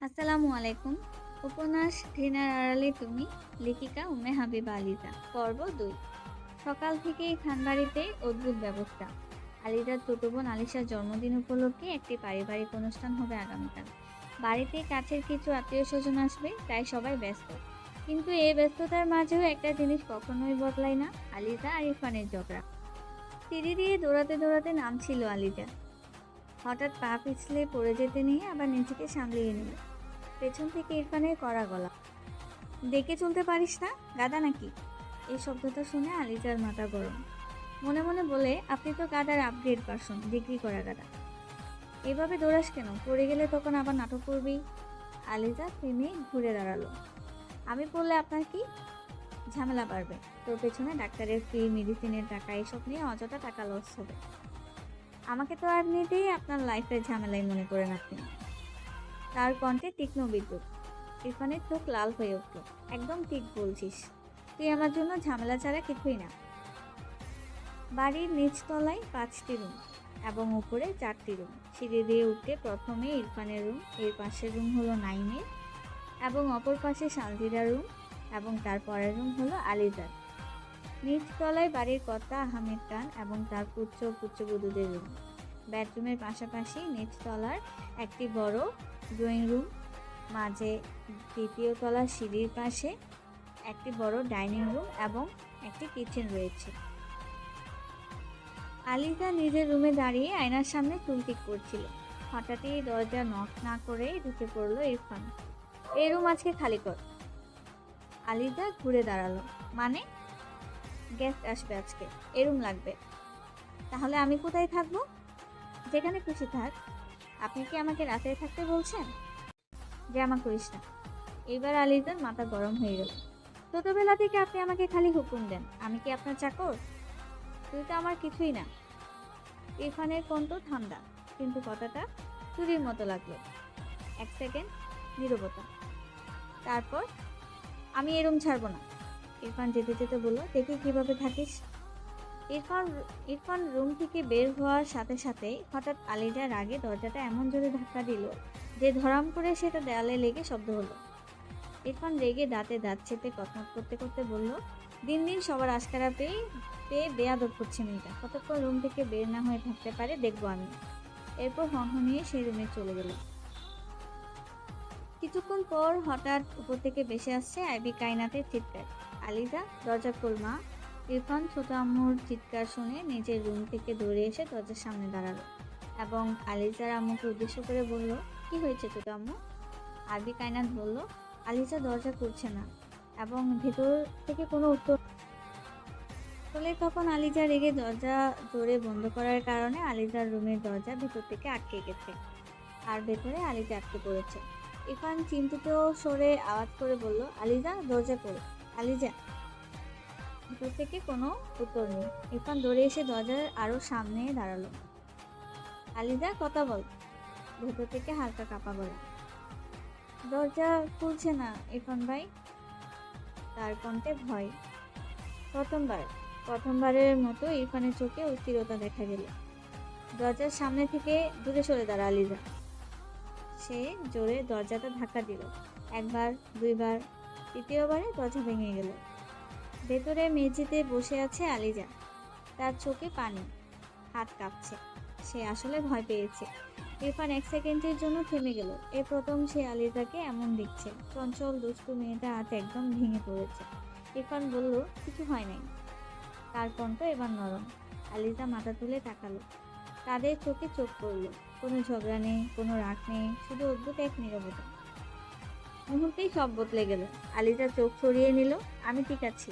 আসসালামু আলাইকুম। উপন্যাস ঘৃণার আড়ালে তুমি, লেখিকা উম্মে হাবিবা আলিজা। পর্ব ২। সকাল থেকেই খানবাড়িতে অদ্ভুত ব্যবস্থা। আলিজার ছোট বোন আলিশার জন্মদিন উপলক্ষে একটি পারিবারিক অনুষ্ঠান হবে আগামীকাল। বাড়িতে কাছের কিছু আত্মীয় স্বজন আসবে, তাই সবাই ব্যস্ত। কিন্তু এই ব্যস্ততার মাঝেও একটা জিনিস কখনোই বদলায় না, আলিজা আর ইরফানের ঝগড়া। সিঁড়ি দিয়ে দৌড়াতে দৌড়াতে নামছিল আলিজা। হঠাৎ পা পিছলে পড়ে যেতে নিয়ে আবার নিজেকে সামলিয়ে নিল। পেছন থেকে ইরফানের কড়া গলা, দেখে চলতে পারিস না, গাদা নাকি? এই শব্দটা শুনে আলিজার মাথা গরম। মনে মনে বলে, আপনি তো গাদার আপগ্রেড পারসন, ডিগ্রি করা গাদা। এভাবে দৌড়াস কেন? পড়ে গেলে তখন আবার নাটক করবি। আলিজা থেমে ঘুরে দাঁড়ালো। আমি পড়লে আপনার কি ঝামেলা বাড়বে? তোর পেছনে ডাক্তারের ফি, মেডিসিনের টাকা, এসব নিয়ে অযথা টাকা লস হবে। আমাকে তো আর এমনিতেই আপনার লাইফের ঝামেলাই মনে করেন আপনি। তার কণ্ঠে তীক্ষ্ণ বিদ্যুৎ। ইরফানের চোখ লাল হয়ে উঠল। একদম ঠিক বলছিস, তুই আমার জন্য ঝামেলা ছাড়া কিছুই না। বাড়ির নিচতলায় ৫টি রুম এবং উপরে ৪টি রুম। সিঁড়ি দিয়ে উঠতে প্রথমে ইরফানের রুম, এর পাশের রুম হলো নাইমের, এবং অপর পাশে সালজিরার রুম, এবং তার পরের রুম হলো আলিজার। নিচতলায় বাড়ির কর্তা আহমেদ খান এবং তার পুত্রবধূদের রুম। বেডরুমের পাশাপাশি নিচতলার একটি বড় ড্রয়িং রুম, মাঝে দ্বিতীয় তলার সিঁড়ির পাশে একটি বড় ডাইনিং রুম এবং একটি কিচেন রয়েছে। আলিজা নিজের রুমে দাঁড়িয়ে আয়নার সামনে চুল ঠিক করছিল। হঠাৎই দরজা নক না করে ঢুকে পড়লো ইরফান। এই রুম আজকে খালি কর। আলিজা ঘুরে দাঁড়ালো। মানে? গেস্ট আসবে আজকে, এই রুম লাগবে। তাহলে আমি কোথায় থাকবো? যেখানে খুশি থাক। আপনি কি আমাকে রাতে থাকতে বলছেন? ড্রামা করিস না। এবার আলিজার মাথা গরম হয়ে গেল। ছোটবেলা থেকে আপনি আমাকে খালি হুকুম দেন, আমি কি আপনার চাকর? তুই তো আমার কিছুই না। ইরফানের কণ্ঠ ঠান্ডা, কিন্তু কথাটা চুরির মতো লাগলো। এক সেকেন্ড নীরবতা। তারপর, আমি এরম ছাড়বো না। ইরফান যেতে যেতে বলল, দেখি কিভাবে থাকিস। ইরফান ইরফান রুম থেকে বের হওয়ার সাথে সাথেই হঠাৎ আলিজার রাগে দরজাটা এমন জোরে ধাক্কা দিল যে ধরাম করে সেটা দেয়ালে লেগে শব্দ হলো। ইরফান রেগে দাঁতে দাঁত চেপে কটমট করতে করতে বলল, দিন দিন সবার আশকারা পেয়ে পেয়ে বেয়াদব হচ্ছে মেয়েটা। কতক্ষণ রুম থেকে বের না হয়ে থাকতে পারে দেখবো আমি। এরপর হনহনিয়ে সেই রুমে চলে গেল। কিছুক্ষণ পর হঠাৎ উপর থেকে ভেসে আসছে আইবি কায়নাতের চিৎকার, আলিজা দরজা খোল মা। ইরফান ছোট আম্মুর চিৎকার শুনে নিজের রুম থেকে দৌড়ে এসে দরজার সামনে দাঁড়ালো এবং আলিজার আম্মুকে উদ্দেশ্য করে বলল, কি হয়েছে ছোট আম্মু? আরবি কায়নাত বলল, আলিজা দরজা খুলছে না এবং ভেতর থেকে কোনো উত্তর। আসলে তখন আলিজা রেগে দরজা জোরে বন্ধ করার কারণে আলিজার রুমের দরজা ভেতর থেকে আটকে গেছে, আর ভেতরে আলিজা আটকে পড়েছে। ইরফান চিন্তিত স্বরে আওয়াজ করে বলল, আলিজা দরজা খোলো। আলিজা। ভেতর থেকে কোনো উত্তর নেই। ইরফান দৌড়ে এসে দরজার আরো সামনে দাঁড়ালো। আলিজা কথা বল। ভেতর থেকে হালকা কাঁপা গলা। দরজা খুলছে না ইরফান ভাই। তার কণ্ঠে ভয়। প্রথমবার প্রথমবারের মতো ইরফানের চোখে অস্থিরতা দেখা গেল। দরজার সামনে থেকে দূরে সরে দাঁড়া আলিজা। সে জোরে দরজাটা ধাক্কা দিল। একবার, দুইবার, তৃতীয়বারে দরজা ভেঙে গেল। ভেতরে মেঝেতে বসে আছে আলিজা। তার চোখে পানি, হাত কাঁপছে। সে আসলে ভয় পেয়েছে। ইরফান এক সেকেন্ডের জন্য থেমে গেল। এ প্রথম সে আলিজাকে এমন দেখছে। চঞ্চল দুষ্টু মেয়েটা আজ একদম ভেঙে পড়েছে। ইরফান বলল, কিছু হয় নাই। তার কণ্ঠ এবার নরম। আলিজা মাথা তুলে তাকালো। তাদের চোখে চোখ পড়ল। কোনো ঝগড়া নেই, কোনো রাগ নেই, শুধু অদ্ভুত এক নীরবতা। মুহূর্তেই সব বদলে গেল। আলিজা চোখ সরিয়ে নিল। আমি ঠিক আছি।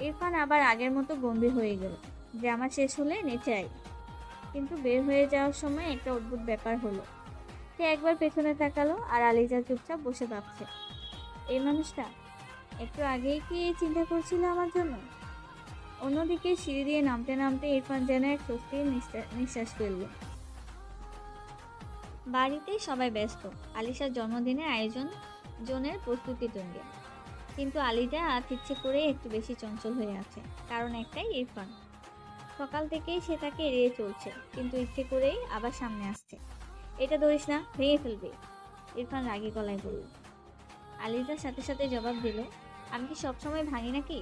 ইরফান আবার আগের মতো গম্ভীর হয়ে গেল। ড্রামা শেষ হলে নেচে আয়। কিন্তু বের হয়ে যাওয়ার সময় একটা অদ্ভুত ব্যাপার হলো। সে একবার পেছনে তাকালো আর আলিজা চুপচাপ বসে ভাবছে, এই মানুষটা একটু আগেই কি এই চিন্তা করছিল আমার জন্য? অন্যদিকে সিঁড়ি দিয়ে নামতে নামতে ইরফান যেন এক স্বস্তির নিঃশ্বাস ফেলল। বাড়িতে সবাই ব্যস্ত। আলিশার জন্মদিনের আয়োজন জনের প্রস্তুতি তুঙ্গে। কিন্তু আলিজা আজ ইচ্ছে করে একটু বেশি চঞ্চল হয়ে আছে। কারণ একটাই, ইরফান। সকাল থেকেই সে তাকে এড়িয়ে চলছে, কিন্তু ইচ্ছে করেই আবার সামনে আসছে। এটা ধরিস না, ভেঙে ফেলবে। ইরফান রাগী গলায় বলল। আলিজার সাথে সাথে জবাব দিল, আমি কি সবসময় ভাঙি নাকি?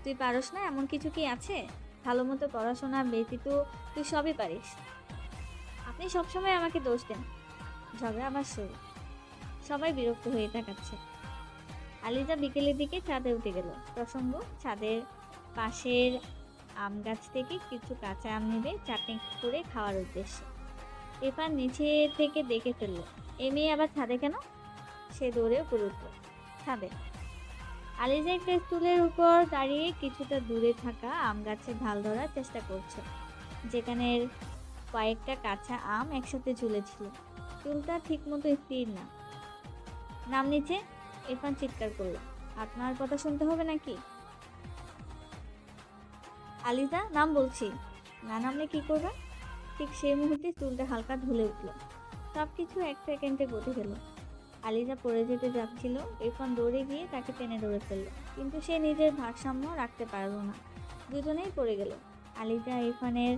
তুই পারস না এমন কিছু কি আছে? ভালো মতো পড়াশোনা ব্যতীত তুই সবই পারিস। আপনি সবসময় আমাকে দোষ দেন। ঝগড়া আবার শুরু। সবাই বিরক্ত হয়ে তাকাচ্ছে। আলিজা বিকেলের দিকে ছাদে উঠে গেল। প্রসঙ্গ, ছাদের পাশের আম গাছ থেকে কিছু কাঁচা আম নেবে চাটনি করে খাওয়ার উদ্দেশ্যে। ইরফান নিচে থেকে দেখে ফেলল, এ মেয়ে আবার ছাদে কেন? সে দৌড়ে উপরে উঠল। ছাদে আলিজা একটা স্টুলের উপর দাঁড়িয়ে কিছুটা দূরে থাকা আম গাছের ঢাল ধরার চেষ্টা করছে, যেখানে কয়েকটা কাঁচা আম একসাথে ঝুলেছিল। চুলটা ঠিক মতো স্থির না। নাম নিচে। ইরফান চিৎকার করল, আপনার কথা শুনতে হবে নাকি? আলিজা, নাম বলছি। না নামলে কি করবে? ঠিক সেই মুহূর্তে চুলটা হালকা ঢুলে উঠল। সবকিছু এক সেকেন্ডে বদলে গেল। আলিজা পড়ে যেতে যাচ্ছিল। ইরফান দৌড়ে গিয়ে তাকে টেনে ধরে ফেলল, কিন্তু সে নিজের ভারসাম্য রাখতে পারল না। দুজনেই পড়ে গেল। আলিজা ইরফানের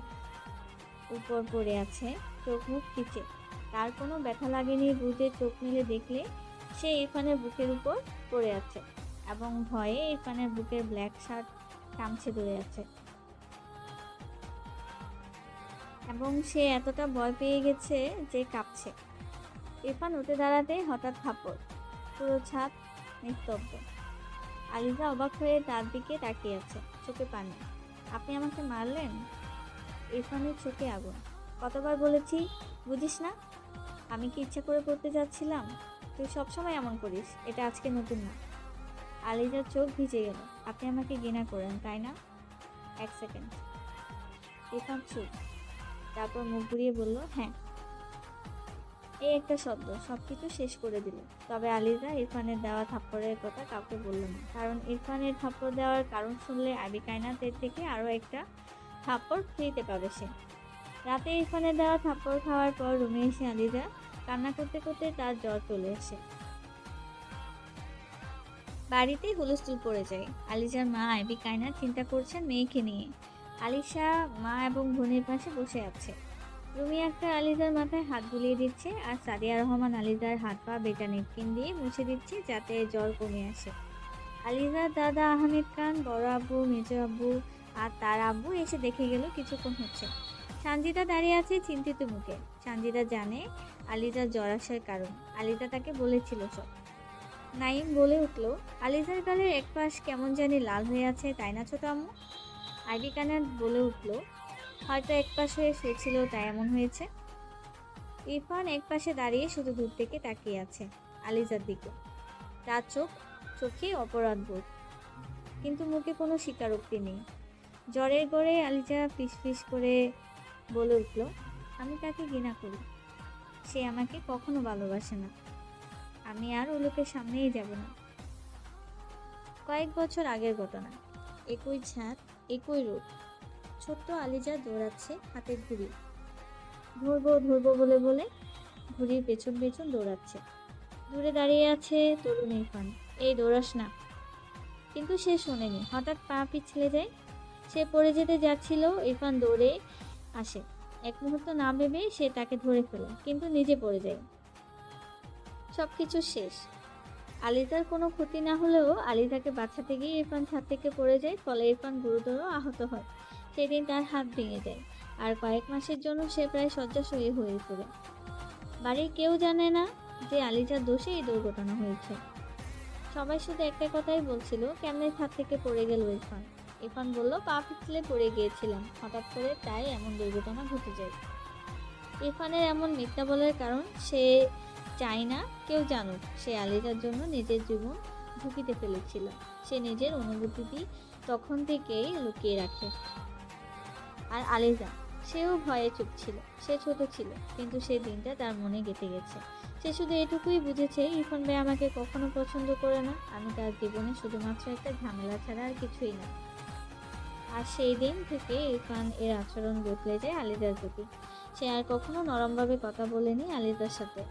উপর পড়ে আছে, চোখ মুখ খিচে। তার কোনো ব্যথা লাগেনি বুঝে চোখ মেলে দেখলে সে ইরফানের বুকের উপর পড়ে আছে এবং ভয়ে ইরফানের বুকের ব্ল্যাক শার্ট কামছে ধরে আছে। এবং সে এতটা ভয় পেয়ে গেছে যে কাঁপছে। ইরফান উঠে দাঁড়াতে হঠাৎ থাপ্পড়। পুরো ছাদ নিস্তব্ধ। আলিজা অবাক হয়ে তার দিকে তাকিয়ে আছে, চোখে পানি। আপনি আমাকে মারলেন? ইরফানের চোখে আগুন। কতবার বলেছি, বুঝিস না? আমি কি ইচ্ছা করে পড়তে যাচ্ছিলাম? তুই সবসময় এমন করিস, এটা আজকে নতুন না। আলিজার চোখ ভিজে গেল। আপনি আমাকে ঘৃণা করেন, তাই না? এক সেকেন্ড। ইরফান চুপ, তারপর মুখ ঘুরিয়ে বলল, হ্যাঁ। এই একটা শব্দ সবকিছু শেষ করে দিল। তবে আলিজা ইরফানের দেওয়া থাপ্পড়ের কথা কাউকে বলল না, কারণ ইরফানের থাপ্পড় দেওয়ার কারণ শুনলে আবি কায়নাতের থেকে আরও একটা থাপ্পড় ফ্রিতে পাবে সে। রাতে ইরফানের দেওয়া থাপ্পড় খাওয়ার পর রুমে এসে আলিজা কান্না করতে করতে তার জ্বর চলে আসে। বাড়িতে হুলস্থুল পড়ে যায়। আলিজার মা আবি কায়নাত চিন্তা করছেন মেয়েকে নিয়ে। আলিশা মা এবং বোনের পাশে বসে আছে। রুমি আক্তার আলিজার মাথায় হাত বুলিয়ে দিচ্ছে, আর সাদিয়া রহমান আলিজার হাত পা বেটা নেপকিন দিয়ে মুছে দিচ্ছে যাতে জ্বর কমে আসে। আলিজার দাদা আহমেদ খান, বড় আব্বু, মেজ আব্বু আর তার আব্বু এসে দেখে গেল কিছুক্ষণ হচ্ছে। সানজিদা দাঁড়িয়ে আছে চিন্তিত মুখে। সানজিদা জানে আলিজার জ্বর আসার কারণ। আলিজা তাকে বলেছিল সব। নাইম বলে উঠল, আলিজার গালের এক পাশ কেমন জানি লাল হয়ে আছে, তাই না ছোট আম্মু? আইবি কায়নাত বলে উঠল, হয়তো এক পাশ হয়ে শুয়েছিল তাই এমন হয়েছে। ইরফান এক পাশে দাঁড়িয়ে শুধু দূর থেকে তাকিয়ে আছে আলিজার দিকে। তার চোখে অপরাধ বোধ, কিন্তু মুখে কোনো স্বীকারোক্তি নেই। জ্বরের গড়ে আলিজা ফিসফিস করে বলে উঠল, আমি তাকে ঘৃণা করি। সে আমাকে কখনো ভালোবাসে না। আমি আর ও লোকের সামনেই যাব না। কয়েক বছর আগের ঘটনা। একই ছাদ, একই রোদ। ছোট্ট আলিজা দৌড়াচ্ছে হাতে ঘুড়ি। ধরবো ধরবো বলে বলে ঘুড়ির পেছন পেছন দৌড়াচ্ছে। দূরে দাঁড়িয়ে আছে তরুণ ইরফান, এই দৌড়াস না। কিন্তু সে শোনেনি। হঠাৎ পা পিছলে যায়। সে পড়ে যেতে যাচ্ছিল। ইরফান দৌড়ে আসে। এক মুহূর্ত না ভেবে সে তাকে ধরে ফেলে, কিন্তু নিজে পড়ে যায়। সবকিছু শেষ। আলিজার কোনো ক্ষতি না হলেও আলিজাকে বাঁচাতে গিয়ে ইরফান ছাদ থেকে পড়ে যায়, ফলে ইরফান গুরুতর আহত হয়। সেদিন তার হাত ভেঙে যায়, আর কয়েক মাসের জন্য সে প্রায় শয্যাশয়ী হয়ে পড়ে। বাড়ির কেউ জানে না যে আলিজার দোষে এই দুর্ঘটনা হয়েছে। সবাই শুধু একটা কথাই বলছিল, কেমনে ছাদ থেকে পড়ে গেল ইরফান। ইরফান বলল, পা পিছলে পড়ে গিয়েছিলাম হঠাৎ করে, তাই এমন দুর্ঘটনা ঘটে যায়। ইরফানের এমন মিথ্যা বলার কারণ, সে চায় না কেউ জানুক সে আলিজার জন্য নিজের জীবন ঝুঁকিতে ফেলেছিল। সে নিজের অনুভূতি তখন থেকেই লুকিয়ে রাখে। আর আলিজা, সেও ভয়ে চুপ ছিল। সে ছোট ছিল, কিন্তু সেই দিনটা তার মনে গেঁথে গেছে। সে শুধু এটুকুই বুঝেছে, ইরফান ভাই আমাকে কখনো পছন্দ করে না। আমি তার জীবনে শুধুমাত্র একটা ঝামেলা ছাড়া আর কিছুই না। আর সেই দিন থেকে ইরফান এর আচরণ বদলে যায় আলিজার প্রতি। সে আর কখনো নরমভাবে কথা বলেনি আলিজার সাথে।